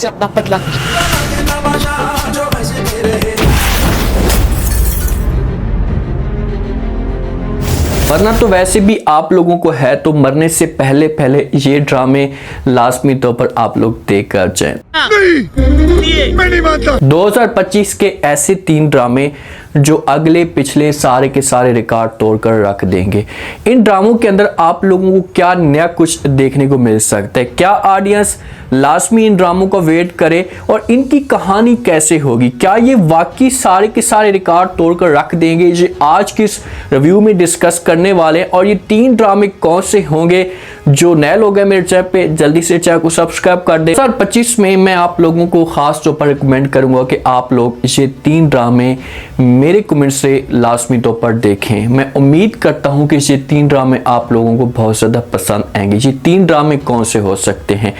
से अपना पतला वरना तो वैसे भी आप लोगों को है तो मरने से पहले पहले ये ड्रामे लाजमी तौर पर आप लोग देख कर जाएं। मैं नहीं मानता। 2025 के ऐसे 3 ड्रामे जो अगले पिछले सारे के सारे रिकॉर्ड तोड़कर रख देंगे। इन ड्रामों के अंदर आप लोगों को क्या नया कुछ देखने को मिल सकता है, क्या ऑडियंस लाजमी इन ड्रामों का वेट करे और इनकी कहानी कैसे होगी, क्या ये वाकई सारे के सारे रिकॉर्ड तोड़कर रख देंगे, ये आज की इस रिव्यू में डिस्कस करने वाले हैं। और ये 3 ड्रामे कौन से होंगे, जो नए लोग हैं मेरे चैनल पे जल्दी से चैनल को सब्सक्राइब कर दें। 2025 में मैं आप लोगों को खास तौर पर रिकमेंड करूंगा कि आप लोग ये 3 ड्रामे मेरे कमेंट से लाजमी तौर पर देखें। मैं उम्मीद करता हूं कि ये 3 ड्रामे आप लोगों को बहुत ज़्यादा पसंद आएंगे। ये 3 ड्रामे कौन से हो सकते हैं?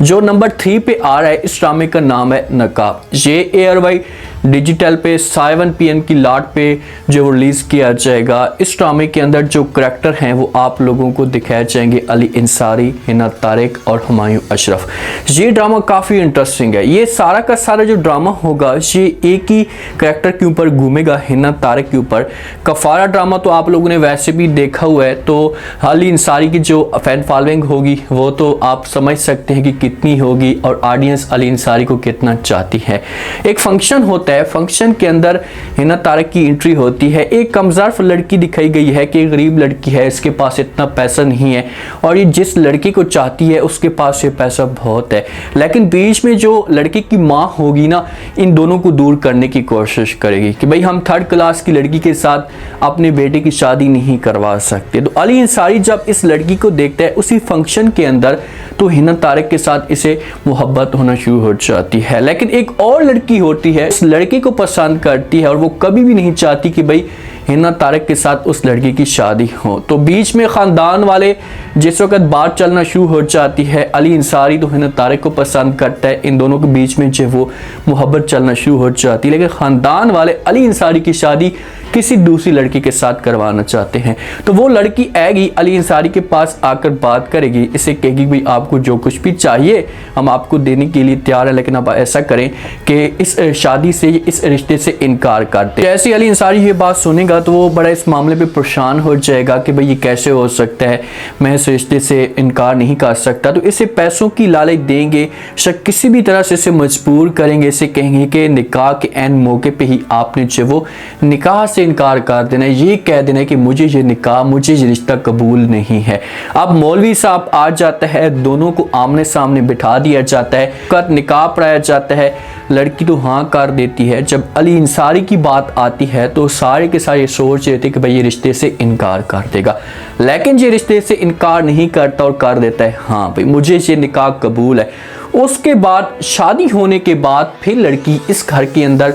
जो नंबर 3 पे आ रहा है, इस ड्रामे का नाम है नकाब। ये ARY डिजिटल पे 7 PM की लाट पे जो रिलीज किया जाएगा। इस ड्रामे के अंदर जो करैक्टर हैं वो आप लोगों को दिखाए जाएंगे अली अंसारी, हिना तारिक और हुमायूं अशरफ। ये ड्रामा काफ़ी इंटरेस्टिंग है। ये सारा का सारा जो ड्रामा होगा ये एक ही करैक्टर के ऊपर घूमेगा, हिना तारिक के ऊपर। कफारा ड्रामा तो आप लोगों ने वैसे भी देखा हुआ है, तो अली अंसारी की जो फैन फॉलोइंग होगी वो तो आप समझ सकते हैं कि कितनी होगी और ऑडियंस अली अंसारी को कितना चाहती है। एक फंक्शन होता है, फंक्शन के अंदर हिना तारिक की एंट्री होती है। एक कमज़ार लड़की दिखाई गई है कि गरीब लड़की है, इसके पास इतना पैसा नहीं है और ये जिस लड़की को चाहती है उसके पास ये पैसा बहुत है, लेकिन बीच में जो लड़की की माँ होगी ना, इन दोनों को दूर करने की कोशिश करेगी कि भाई हम 3rd क्लास की लड़की के साथ अपने बेटे की शादी नहीं करवा सकते। तो अली अंसारी जब इस लड़की को देखता है उसी फंक्शन के अंदर, तो हिना तारिक के साथ इसे मोहब्बत होना शुरू हो जाती है। लेकिन एक और लड़की होती है, इस लड़की को पसंद करती है और वो कभी भी नहीं चाहती कि भाई हिना तारिक के साथ उस लड़की की शादी हो। तो बीच में ख़ानदान वाले जिस वक्त बात चलना शुरू हो जाती है, अली अंसारी तो हिना तारिक को पसंद करता है, इन दोनों के बीच में जो वो मोहब्बत चलना शुरू हो जाती है, लेकिन ख़ानदान वाले अली अंसारी की शादी किसी दूसरी लड़की के साथ करवाना चाहते हैं। तो वो लड़की आएगी, अली अंसारी के पास आकर बात करेगी, इसे कहेगी भाई आपको जो कुछ भी चाहिए हम आपको देने के लिए तैयार है, लेकिन आप ऐसा करें कि इस शादी से, इस रिश्ते से इनकार कर दें। जैसे अली अंसारी ये बात सुनेगा तो वो बड़ा इस मामले पे परेशान हो जाएगा कि भाई ये कैसे हो सकता है, मैं इस रिश्ते से इनकार नहीं कर सकता। तो इसे पैसों की लालच देंगे, शायद किसी भी तरह से इसे मजबूर करेंगे, इसे कहेंगे कि निकाह के एन मौके पे ही आपने जो वो निकाह से इनकार कर देना, ये कह देना कि मुझे ये निकाह, मुझे ये रिश्ता कबूल नहीं है। अब मौलवी साहब आ जाता है, दोनों को आमने सामने बिठा दिया जाता है, कद निकाह पढ़ाया जाता है, लड़की तो हाँ कर देती है। जब अली अंसारी की बात आती है तो सारे के सारे सोच रहे थे कि भाई ये रिश्ते से इनकार कर देगा, लेकिन ये रिश्ते से इनकार नहीं करता और कर देता है हाँ भाई मुझे ये निकाह कबूल है। उसके बाद शादी होने के बाद फिर लड़की इस घर के अंदर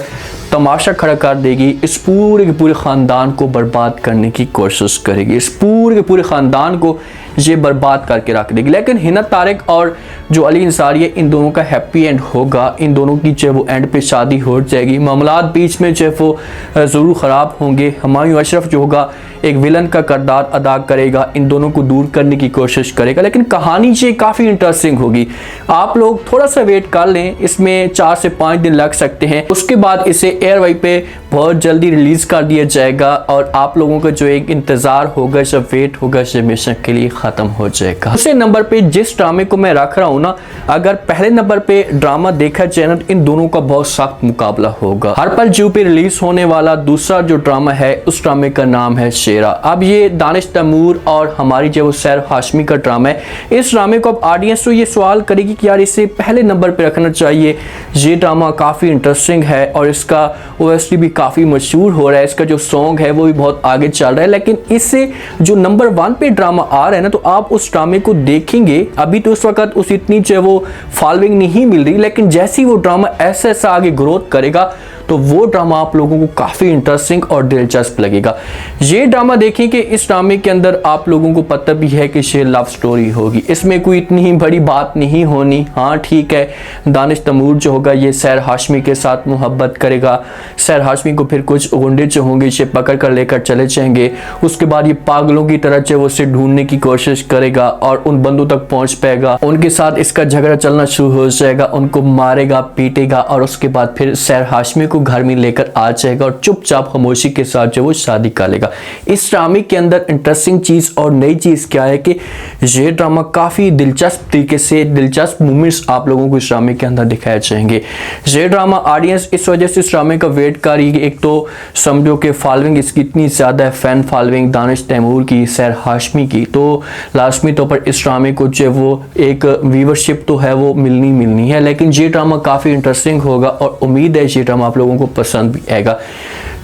तमाशा खड़ा कर देगी, इस पूरे के पूरे ख़ानदान को बर्बाद करने की कोशिश करेगी, इस पूरे के पूरे ख़ानदान को ये बर्बाद करके रख देगी। लेकिन हिना तारिक और जो अली अंसारी है, इन दोनों का हैप्पी एंड होगा, इन दोनों की जो वो एंड पे शादी हो जाएगी। मामलात बीच में जो वो ज़रूर ख़राब होंगे। हुमायूं अशरफ जो होगा एक विलन का किरदार अदा करेगा, इन दोनों को दूर करने की कोशिश करेगा, लेकिन कहानी ये काफ़ी इंटरेस्टिंग होगी। आप लोग थोड़ा सा वेट कर लें, इसमें 4 से 5 दिन लग सकते हैं। उसके बाद इसे ARY पे बहुत जल्दी रिलीज़ कर दिया जाएगा और आप लोगों का जो एक इंतज़ार होगा, जब वेट होगा, हमेशा के लिए ख़त्म हो जाएगा। दूसरे नंबर पे जिस ड्रामे को मैं रख रहा हूँ ना, अगर पहले नंबर पे ड्रामा देखा जाए ना, इन दोनों का बहुत सख्त मुकाबला होगा। हर पल जू पे रिलीज होने वाला दूसरा जो ड्रामा है, उस ड्रामे का नाम है शेरा। अब ये दानिश तैमूर और हमारी जो सैर हाशमी का ड्रामा है। इस ड्रामे को अब ऑडियंस तो ये सवाल करेगी कि यार इसे पहले नंबर पे रखना चाहिए। ये ड्रामा काफ़ी इंटरेस्टिंग है और इसका OST भी काफ़ी मशहूर हो रहा है, इसका जो सॉन्ग है वो भी बहुत आगे चल रहा है। लेकिन इससे जो नंबर 1 पे ड्रामा आ रहा है ना, तो आप उस ड्रामे को देखेंगे, अभी तो उस वक्त उस इतनी जो वो फॉलोइंग नहीं मिल रही, लेकिन जैसे ही वो ड्रामा ऐसा आगे ग्रोथ करेगा तो वो ड्रामा आप लोगों को काफ़ी इंटरेस्टिंग और दिलचस्प लगेगा। ये ड्रामा देखें कि इस ड्रामे के अंदर आप लोगों को पता भी है कि ये लव स्टोरी होगी, इसमें कोई इतनी ही बड़ी बात नहीं होनी। हाँ ठीक है, दानिश तैमूर जो होगा ये सैर हाशमी के साथ मोहब्बत करेगा, सैर हाशमी को फिर कुछ गुंडे जो होंगे इसे पकड़ कर लेकर चले जाएंगे, उसके बाद ये पागलों की तरह जो उसे ढूंढने की कोशिश करेगा और उन बंदों तक पहुंच पाएगा, उनके साथ इसका झगड़ा चलना शुरू हो जाएगा, उनको मारेगा पीटेगा और उसके बाद फिर सैर हाशमी को घर में लेकर आ जाएगा और चुपचाप खामोशी के साथ जो वो शादी कर लेगा। इस ड्रामे के अंदर इंटरेस्टिंग चीज और नई चीज क्या है कि ये ड्रामा काफी दिलचस्प तरीके से दिलचस्प मोमेंट्स आप लोगों को इस ड्रामे के अंदर दिखाए जाएंगे। ये ड्रामा ऑडियंस इस वजह से इस ड्रामे का वेट कर रही है, एक तो समझो कि फॉलोइंग इसकी इतनी ज्यादा है, फैन फॉलोइंग दानिश तैमूर की, सैर हाशमी की, तो लाजमी तौर पर इस ड्रामे को जो वो एक व्यूवरशिप तो है वो मिलनी है। लेकिन ये ड्रामा काफी इंटरेस्टिंग होगा और उम्मीद है ये ड्रामा आप लोगों को पसंद भी आएगा।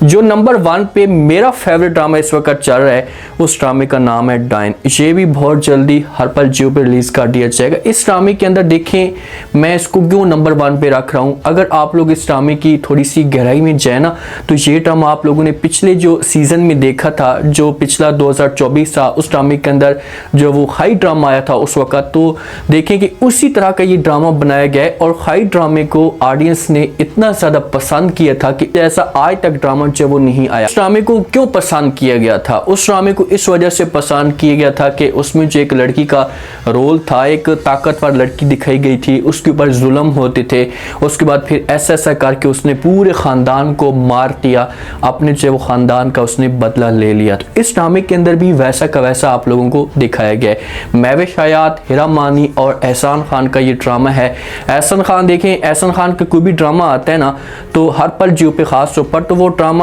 जो नंबर 1 पे मेरा फेवरेट ड्रामा इस वक्त चल रहा है उस ड्रामे का नाम है डाइन। ये भी बहुत जल्दी हर पल जियो पे रिलीज कर दिया जाएगा। इस ड्रामे के अंदर देखें मैं इसको क्यों नंबर 1 पे रख रहा हूँ, अगर आप लोग इस ड्रामे की थोड़ी सी गहराई में जाए ना तो ये ड्रामा आप लोगों ने पिछले जो सीजन में देखा था, जो पिछला 2024 था, उस ड्रामे के अंदर जो वो हाई ड्रामा आया था उस वक्त, तो देखें कि उसी तरह का ये ड्रामा बनाया गया है और हाई ड्रामे को ऑडियंस ने इतना ज्यादा पसंद किया था कि ऐसा आज तक ड्रामा जब वो नहीं आया। उस ड्रामे को क्यों पसंद किया गया था? उस ड्रामे को इस वजह से पसंद किया गया था कि उसमें जो एक लड़की का रोल था, एक ताकतवर लड़की दिखाई गई थी, उसके ऊपर जुल्म होते थे, उसके बाद फिर ऐसा करके उसने पूरे खानदान को मार दिया, अपने जो वो खानदान का उसने बदला ले लिया। तो इस ड्रामे के अंदर भी वैसा का वैसा आप लोगों को दिखाया गया है। महविश हयात, हिरा मानी और एहसान खान का ये ड्रामा है। एहसान खान देखें, एहसान खान का कोई भी ड्रामा आता है ना तो हर पल जियो पे खास तौर पर तो वो ड्रामा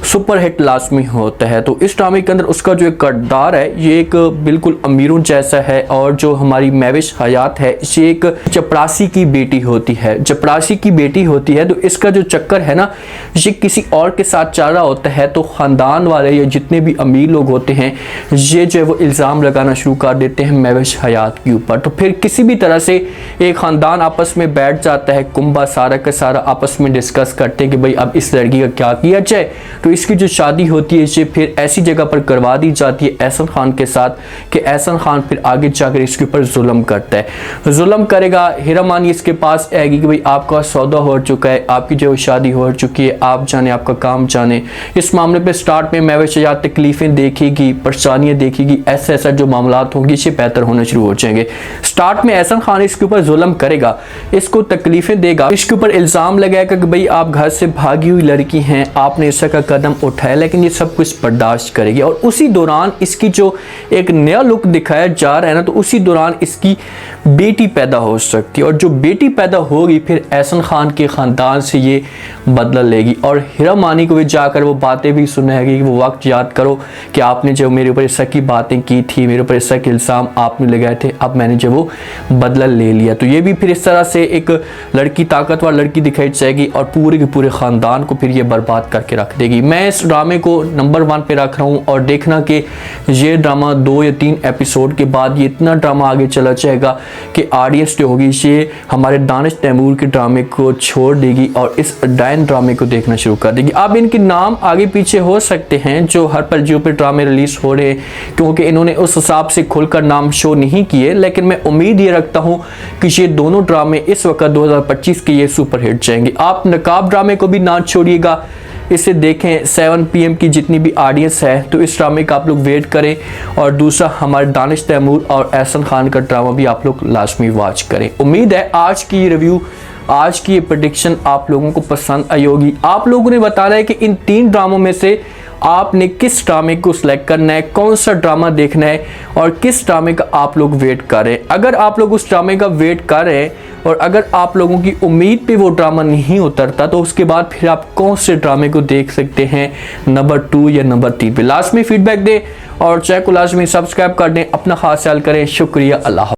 सुपर हिट लाजमी होता है। तो इस ड्रामे के अंदर उसका जो एक किरदार है ये एक बिल्कुल अमीरों जैसा है और जो हमारी महविश हयात है ये एक चपरासी की बेटी होती है। चपरासी की बेटी होती है तो इसका जो चक्कर है ना ये किसी और के साथ चल रहा होता है, तो खानदान वाले या जितने भी अमीर लोग होते हैं ये जो है वो इल्ज़ाम लगाना शुरू कर देते हैं महविश हयात के ऊपर। तो फिर किसी भी तरह से एक खानदान आपस में बैठ जाता है, कुंबा सारा का सारा आपस में डिस्कस करते हैं कि भाई अब इस लड़की का क्या किया जाए। तो इसकी जो शादी होती है ये फिर ऐसी जगह पर करवा दी जाती है एहसान खान के साथ कि एहसान खान फिर आगे जाकर इसके ऊपर जुल्म करता है, जुल्म करेगा। हिरा मानी इसके पास आएगी कि भाई आपका सौदा हो चुका है, आपकी जो शादी हो चुकी है, आप जाने आपका काम जाने। इस मामले पे स्टार्ट में महविश हयात तकलीफें देखेगी, परेशानियां देखेगी, ऐसा जो मामलात होंगे ये बेहतर होने शुरू हो जाएंगे। स्टार्ट में एहसान खान इसके ऊपर जुल्म करेगा, इसको तकलीफें देगा, इसके ऊपर इल्ज़ाम लगाएगा कि भाई आप घर से भागी हुई लड़की हैं, आपने ऐसा का कदम उठाया, लेकिन ये सब कुछ बर्दाश्त करेगी। और उसी दौरान इसकी जो एक नया लुक दिखाया जा रहा है ना तो उसी दौरान इसकी बेटी पैदा हो सकती है और जो बेटी पैदा होगी फिर एहसान खान के खानदान से ये बदला लेगी और हिरा मानी को भी जाकर वो बातें भी सुनाएगी कि वो वक्त याद करो कि आपने जो मेरे ऊपर ऐसा की बातें की थी, मेरे ऊपर ऐसा के इल्ज़ाम आपने लगाए थे, अब मैंने जो वो बदला ले लिया। तो ये भी फिर इस तरह से एक लड़की ताकतवर लड़की दिखाई जाएगी और पूरे के पूरे खानदान को फिर ये बर्बाद करके रख देगी। मैं इस ड्रामे को नंबर 1 पे रख रहा हूँ और देखना कि ये ड्रामा 2 या 3 एपिसोड के बाद ये इतना ड्रामा आगे चला जाएगा कि ऑडियंस जो होगी ये हमारे दानिश तैमूर के ड्रामे को छोड़ देगी और इस डाइन ड्रामे को देखना शुरू कर देगी। अब इनके नाम आगे पीछे हो सकते हैं जो हर पल जियो पे ड्रामे रिलीज हो रहे हैं क्योंकि इन्होंने उस हिसाब से खुलकर नाम शो नहीं किए, लेकिन मैं उम्मीद ये रखता हूँ कि ये दोनों ड्रामे इस वक्त 2025 के ये सुपर हिट जाएंगे। आप नकाब ड्रामे को भी ना छोड़िएगा, इसे देखें 7 PM की जितनी भी ऑडियंस है तो इस ड्रामे का आप लोग वेट करें। और दूसरा हमारे दानिश तैमूर और एहसान खान का ड्रामा भी आप लोग लाजमी वॉच करें। उम्मीद है आज की रिव्यू, आज की ये प्रेडिक्शन आप लोगों को पसंद आई होगी। आप लोगों ने बताना है कि इन 3 ड्रामों में से आपने किस ड्रामे को सिलेक्ट करना है, कौन सा ड्रामा देखना है और किस ड्रामे का आप लोग वेट कर रहे हैं। अगर आप लोग उस ड्रामे का वेट कर रहे हैं और अगर आप लोगों की उम्मीद पे वो ड्रामा नहीं उतरता तो उसके बाद फिर आप कौन से ड्रामे को देख सकते हैं, नंबर 2 या नंबर 3 पे। लास्ट में फीडबैक दें और चैनल को लाजमी सब्सक्राइब कर दें। अपना खास ख्याल करें। शुक्रिया। अल्लाह।